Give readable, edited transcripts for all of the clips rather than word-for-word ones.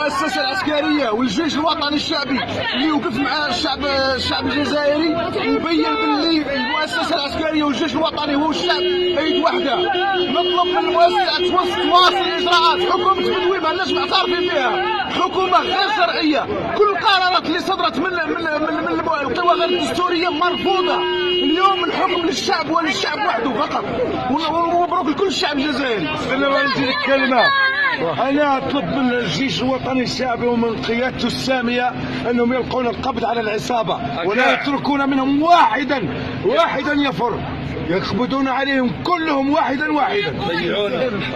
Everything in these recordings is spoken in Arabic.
المؤسسه العسكريه والجيش الوطني الشعبي اللي وقف مع الشعب الجزائري وبين باللي المؤسسه العسكريه والجيش الوطني هو الشعب ايد واحده. نطلب من المؤسسه تواصل الاجراءات. حكومه بدوي ما لناش معترفين بها، حكومه غير شرعيه. كل القرارات اللي صدرت من القوى غير الدستوريه مرفوضه. اليوم الحكم للشعب وللشعب وحده فقط، ومبروك لكل الشعب الجزائري. انا عندي لك كلمه، انا اطلب من الجيش الوطني الشعبي ومن قيادته الساميه انهم يلقون القبض على العصابه ولا يتركون منهم واحدا يفر، يقبضون عليهم كلهم واحدا.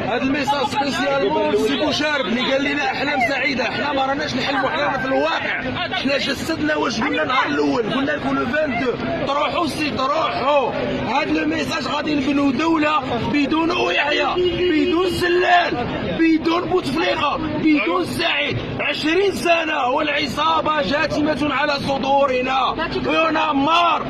هذا الميساج سبيسيالمون سي بوشارب اللي قال لنا احلام سعيده. احنا ما راناش نحلموا، احنا في الواقع. احنا جسدنا واش قلنا النهار الاول، قلنا لكم لو 22 تروحوا تروحوا. هذا الميساج غادي نبنوا دوله بدون يحيى، بدون سلال، بدون بوتفليقه، بدون سعيد. 20 سنه والعصابه جاثمه على صدورنا. يونامار.